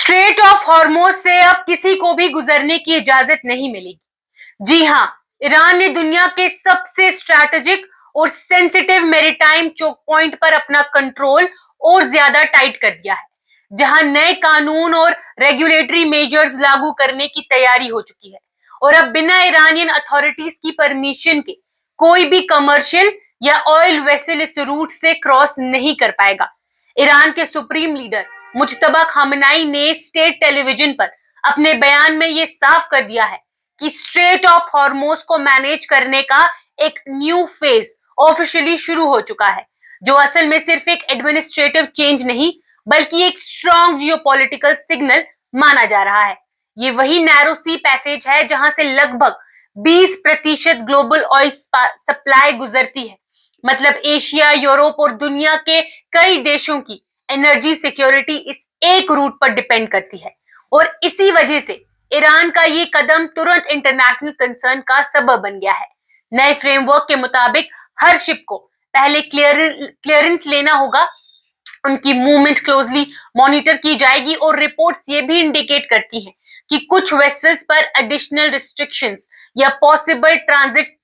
Straight of Hormuz से अब किसी को भी गुजरने की इजाजत नहीं मिलेगी। जी हां, ईरान ने दुनिया के सबसे स्ट्रैटेजिक और सेंसिटिव मैरीटाइम चोक पॉइंट पर अपना कंट्रोल और ज्यादा टाइट कर दिया है, जहां नए कानून और रेगुलेटरी मेजर्स लागू करने की तैयारी हो चुकी है और अब बिना ईरानियन अथॉरिटीज की परमिशन के कोई भी कमर्शियल या ऑयल वेसल इस रूट से क्रॉस नहीं कर पाएगा। ईरान के सुप्रीम लीडर मुज्तबा खामनाई ने स्टेट टेलीविजन पर अपने बयान में यह साफ कर दिया है कि स्ट्रेट ऑफ हॉर्मोज को मैनेज करने का एक न्यू फेज ऑफिशियली शुरू हो चुका है, जो असल में सिर्फ एक एडमिनिस्ट्रेटिव चेंज नहीं बल्कि एक स्ट्रॉन्ग जियोपॉलिटिकल सिग्नल माना जा रहा है। ये वही नैरो सी पैसेज है जहां से लगभग 20% ग्लोबल ऑयल सप्लाई गुजरती है। मतलब एशिया, यूरोप और दुनिया के कई देशों की एनर्जी सिक्योरिटी इस एक रूट पर डिपेंड करती है और इसी वजह से ईरान का ये कदम तुरंत इंटरनेशनल कंसर्न का सबब बन गया है। नए फ्रेमवर्क के मुताबिक हर शिप को पहले क्लियरेंस लेना होगा, उनकी मूवमेंट क्लोजली मॉनिटर की जाएगी और रिपोर्ट्स ये भी इंडिकेट करती हैं कि कुछ वेसल्स पर एडिशनल रिस्ट्रिक्शंस या पॉसिबल ट्रांजिट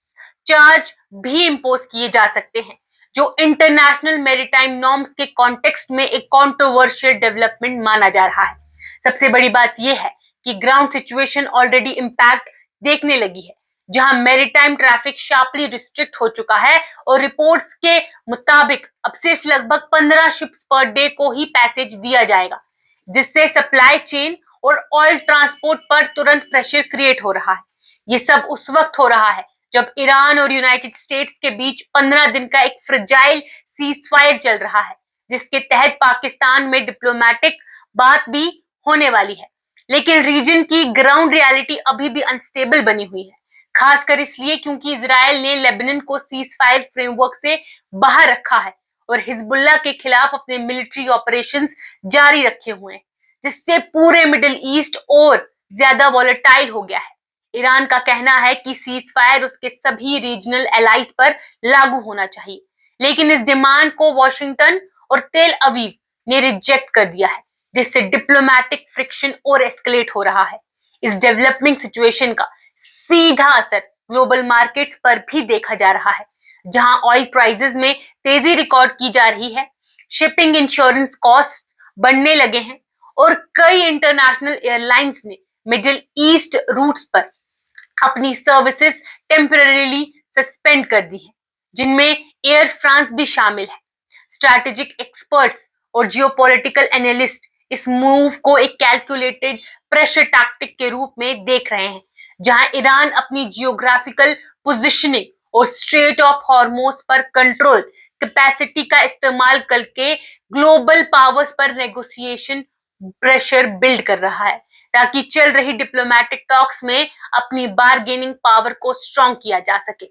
चार्ज भी इंपोज किए जा सकते हैं, जो इंटरनेशनल मैरीटाइम नॉर्म्स के कॉन्टेक्स्ट में एक कंट्रोवर्शियल डेवलपमेंट माना जा रहा है। सबसे बड़ी बात यह है कि ग्राउंड सिचुएशन ऑलरेडी इंपैक्ट देखने लगी है, जहां मैरीटाइम ट्रैफिक शार्पली रिस्ट्रिक्ट हो चुका है और रिपोर्ट्स के मुताबिक अब सिर्फ लगभग 15 शिप्स पर डे को ही पैसेज दिया जाएगा, जिससे सप्लाई चेन और ऑयल ट्रांसपोर्ट पर तुरंत प्रेशर क्रिएट हो रहा है। ये सब उस वक्त हो रहा है जब ईरान और यूनाइटेड स्टेट्स के बीच 15 दिन का एक फ्रेजाइल सीजफायर चल रहा है, जिसके तहत पाकिस्तान में डिप्लोमेटिक बात भी होने वाली है। लेकिन रीजन की ग्राउंड रियलिटी अभी भी अनस्टेबल बनी हुई है, खासकर इसलिए क्योंकि इजराइल ने लेबनान को सीजफायर फ्रेमवर्क से बाहर रखा है और हिजबुल्लाह के खिलाफ अपने मिलिट्री ऑपरेशंस जारी रखे हुए हैं, जिससे पूरे मिडिल ईस्ट और ज्यादा वॉलेटाइल हो गया है। ईरान का कहना है कि सीजफायर उसके सभी रीजनल एलाइज पर लागू होना चाहिए, लेकिन इस डिमांड को वॉशिंगटन और तेल अवीव ने रिजेक्ट कर दिया है, जिससे डिप्लोमेटिक फ्रिक्शन और एस्केलेट हो रहा है। इस डेवलपिंग सिचुएशन का सीधा असर ग्लोबल मार्केट्स पर भी देखा जा रहा है, जहां ऑयल प्राइसेस में तेजी रिकॉर्ड की जा रही है, शिपिंग इंश्योरेंस कॉस्ट बढ़ने लगे हैं और कई इंटरनेशनल एयरलाइंस ने मिडिल ईस्ट रूट्स पर अपनी सर्विसेज टेम्परेरीली सस्पेंड कर दी है, जिनमें एयर फ्रांस भी शामिल है। स्ट्रैटेजिक एक्सपर्ट्स और जियोपॉलिटिकल एनालिस्ट इस मूव को एक कैलकुलेटेड प्रेशर टैक्टिक के रूप में देख रहे हैं, जहां ईरान अपनी जियोग्राफिकल पोजीशनिंग और स्ट्रेट ऑफ हॉर्मोज पर कंट्रोल कैपेसिटी का इस्तेमाल करके ग्लोबल पावर्स पर नेगोशिएशन प्रेशर बिल्ड कर रहा है, ताकि चल रही डिप्लोमेटिक टॉक्स में अपनी बार्गेनिंग पावर को स्ट्रॉन्ग किया जा सके।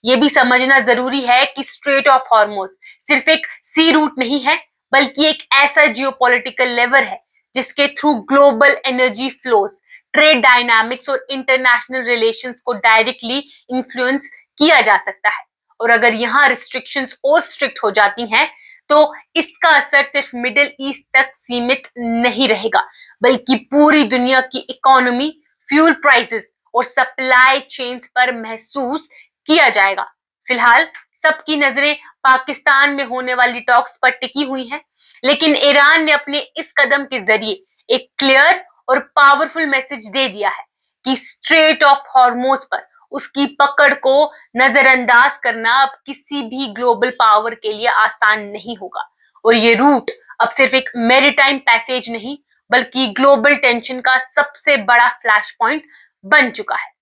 ये भी समझना जरूरी है कि स्ट्रेट ऑफ हॉर्मोज सिर्फ एक सी रूट नहीं है, बल्कि एक ऐसा जियोपॉलिटिकल लेवर है जिसके through global energy flows, trade dynamics और इंटरनेशनल रिलेशंस को डायरेक्टली इन्फ्लुएंस किया जा सकता है। और अगर यहाँ रिस्ट्रिक्शंस और स्ट्रिक्ट हो जाती हैं, तो इसका असर सिर्फ मिडिल ईस्ट तक सीमित नहीं रहेगा, बल्कि पूरी दुनिया की इकोनॉमी, फ्यूल प्राइसेस और सप्लाई चेन्स पर महसूस किया जाएगा। फिलहाल सबकी नजरें पाकिस्तान में होने वाली टॉक्स पर टिकी हुई हैं, लेकिन ईरान ने अपने इस कदम के जरिए एक क्लियर और पावरफुल मैसेज दे दिया है कि स्ट्रेट ऑफ हॉर्मोज पर उसकी पकड़ को नजरअंदाज करना अब किसी भी ग्लोबल पावर के लिए आसान नहीं होगा और ये रूट अब सिर्फ एक मैरीटाइम पैसेज नहीं, बल्कि ग्लोबल टेंशन का सबसे बड़ा फ्लैश पॉइंट बन चुका है।